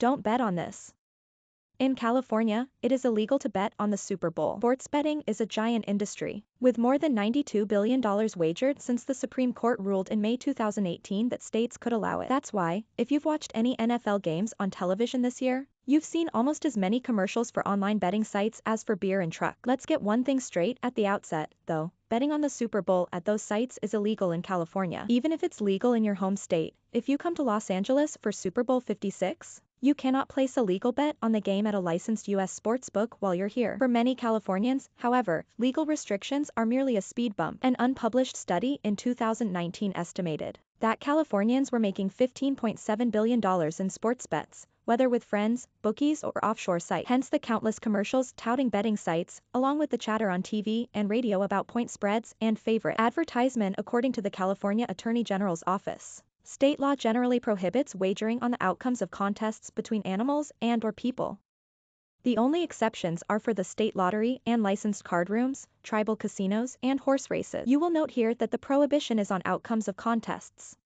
Don't bet on this. In California, it is illegal to bet on the Super Bowl. Sports betting is a giant industry, with more than $92 billion wagered since the Supreme Court ruled in May 2018 that states could allow it. That's why, if you've watched any NFL games on television this year, you've seen almost as many commercials for online betting sites as for beer and truck. Let's get one thing straight at the outset, though. Betting on the Super Bowl at those sites is illegal in California. Even if it's legal in your home state, if you come to Los Angeles for Super Bowl 56, you cannot place a legal bet on the game at a licensed U.S. sportsbook while you're here. For many Californians, however, legal restrictions are merely a speed bump. An unpublished study in 2019 estimated that Californians were making $15.7 billion in sports bets, whether with friends, bookies, or offshore sites. Hence the countless commercials touting betting sites, along with the chatter on TV and radio about point spreads and favorite advertisement. According to the California Attorney General's office, state law generally prohibits wagering on the outcomes of contests between animals and/or people. The only exceptions are for the state lottery and licensed card rooms, tribal casinos, and horse races. You will note here that the prohibition is on outcomes of contests.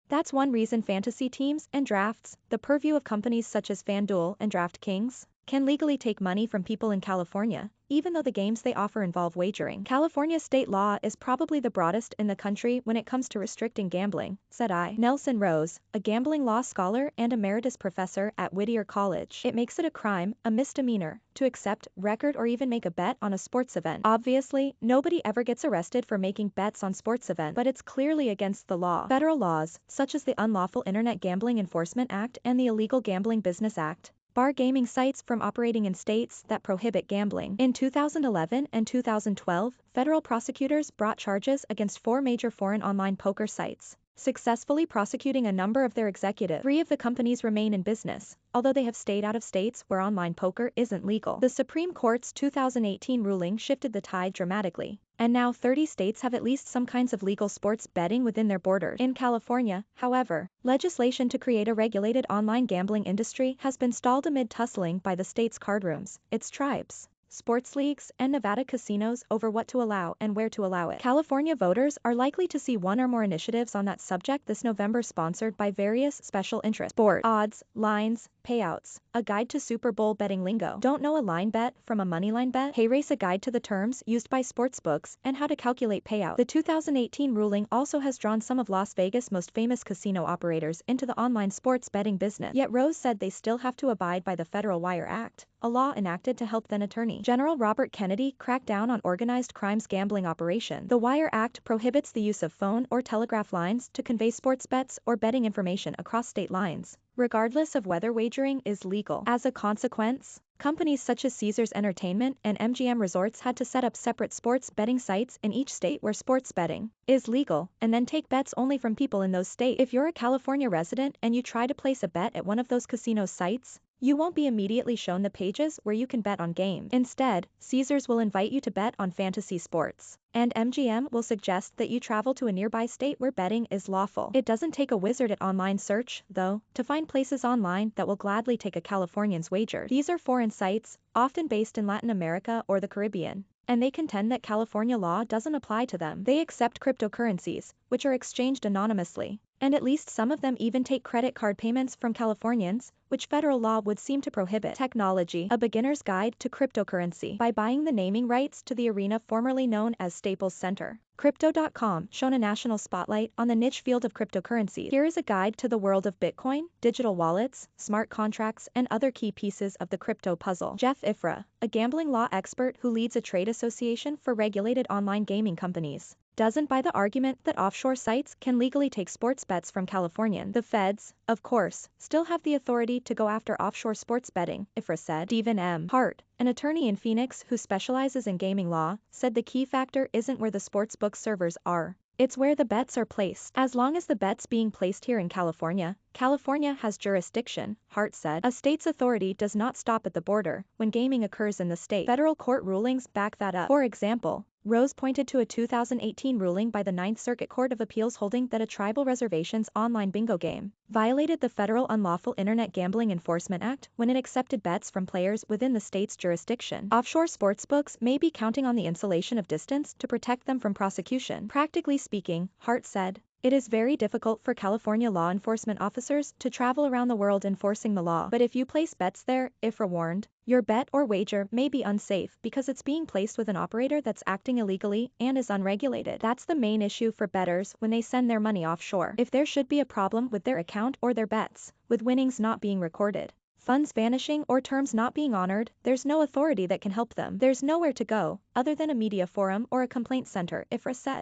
That's one reason fantasy teams and drafts, the purview of companies such as FanDuel and DraftKings, can legally take money from people in California, even though the games they offer involve wagering. California state law is probably the broadest in the country when it comes to restricting gambling, said I. Nelson Rose, a gambling law scholar and emeritus professor at Whittier College. It makes it a crime, a misdemeanor, to accept, record, or even make a bet on a sports event. Obviously, nobody ever gets arrested for making bets on sports events, but it's clearly against the law. Federal laws, such as the Unlawful Internet Gambling Enforcement Act and the Illegal Gambling Business Act, bar gaming sites from operating in states that prohibit gambling. In 2011 and 2012, federal prosecutors brought charges against 4 major foreign online poker sites, successfully prosecuting a number of their executives. 3 of the companies remain in business, although they have stayed out of states where online poker isn't legal. The Supreme Court's 2018 ruling shifted the tide dramatically, and now 30 states have at least some kinds of legal sports betting within their borders. In California, however, legislation to create a regulated online gambling industry has been stalled amid tussling by the state's card rooms, its tribes, sports leagues, and Nevada casinos over what to allow and where to allow it. California voters are likely to see one or more initiatives on that subject this November sponsored by various special interests. Sport, odds, lines, payouts, a guide to Super Bowl betting lingo. Don't know a line bet from a moneyline bet? Payrace, a guide to the terms used by sportsbooks and how to calculate payout. The 2018 ruling also has drawn some of Las Vegas' most famous casino operators into the online sports betting business. Yet Rose said they still have to abide by the Federal Wire Act, a law enacted to help then Attorney General Robert Kennedy crack down on organized crime's gambling operation. The Wire Act prohibits the use of phone or telegraph lines to convey sports bets or betting information across state lines, regardless of whether wagering is legal. As a consequence, companies such as Caesars Entertainment and MGM Resorts had to set up separate sports betting sites in each state where sports betting is legal, and then take bets only from people in those states. If you're a California resident and you try to place a bet at one of those casino sites, you won't be immediately shown the pages where you can bet on games. Instead, Caesars will invite you to bet on fantasy sports, and MGM will suggest that you travel to a nearby state where betting is lawful. It doesn't take a wizard at online search, though, to find places online that will gladly take a Californian's wager. These are foreign sites, often based in Latin America or the Caribbean, and they contend that California law doesn't apply to them. They accept cryptocurrencies, which are exchanged anonymously, and at least some of them even take credit card payments from Californians, which federal law would seem to prohibit. Technology, a beginner's guide to cryptocurrency. By buying the naming rights to the arena formerly known as Staples Center, Crypto.com shone a national spotlight on the niche field of cryptocurrencies. Here is a guide to the world of Bitcoin, digital wallets, smart contracts, and other key pieces of the crypto puzzle. Jeff Ifrah, a gambling law expert who leads a trade association for regulated online gaming companies, doesn't buy the argument that offshore sites can legally take sports bets from Californians. The feds, of course, still have the authority to go after offshore sports betting, Ifrah said. Stephen M. Hart, an attorney in Phoenix who specializes in gaming law, said the key factor isn't where the sportsbook servers are. It's where the bets are placed. As long as the bet's being placed here in California, California has jurisdiction, Hart said. A state's authority does not stop at the border when gaming occurs in the state. Federal court rulings back that up. For example, Rose pointed to a 2018 ruling by the Ninth Circuit Court of Appeals holding that a tribal reservation's online bingo game violated the federal Unlawful Internet Gambling Enforcement Act when it accepted bets from players within the state's jurisdiction. Offshore sportsbooks may be counting on the insulation of distance to protect them from prosecution. Practically speaking, Hart said, It is very difficult for California law enforcement officers to travel around the world enforcing the law, but if you place bets there, if forewarned, your bet or wager may be unsafe because it's being placed with an operator that's acting illegally and is unregulated. That's the main issue for bettors when they send their money offshore. If there should be a problem with their account or their bets, with winnings not being recorded, funds vanishing or terms not being honored, there's no authority that can help them. There's nowhere to go, other than a media forum or a complaint center, IFRA said.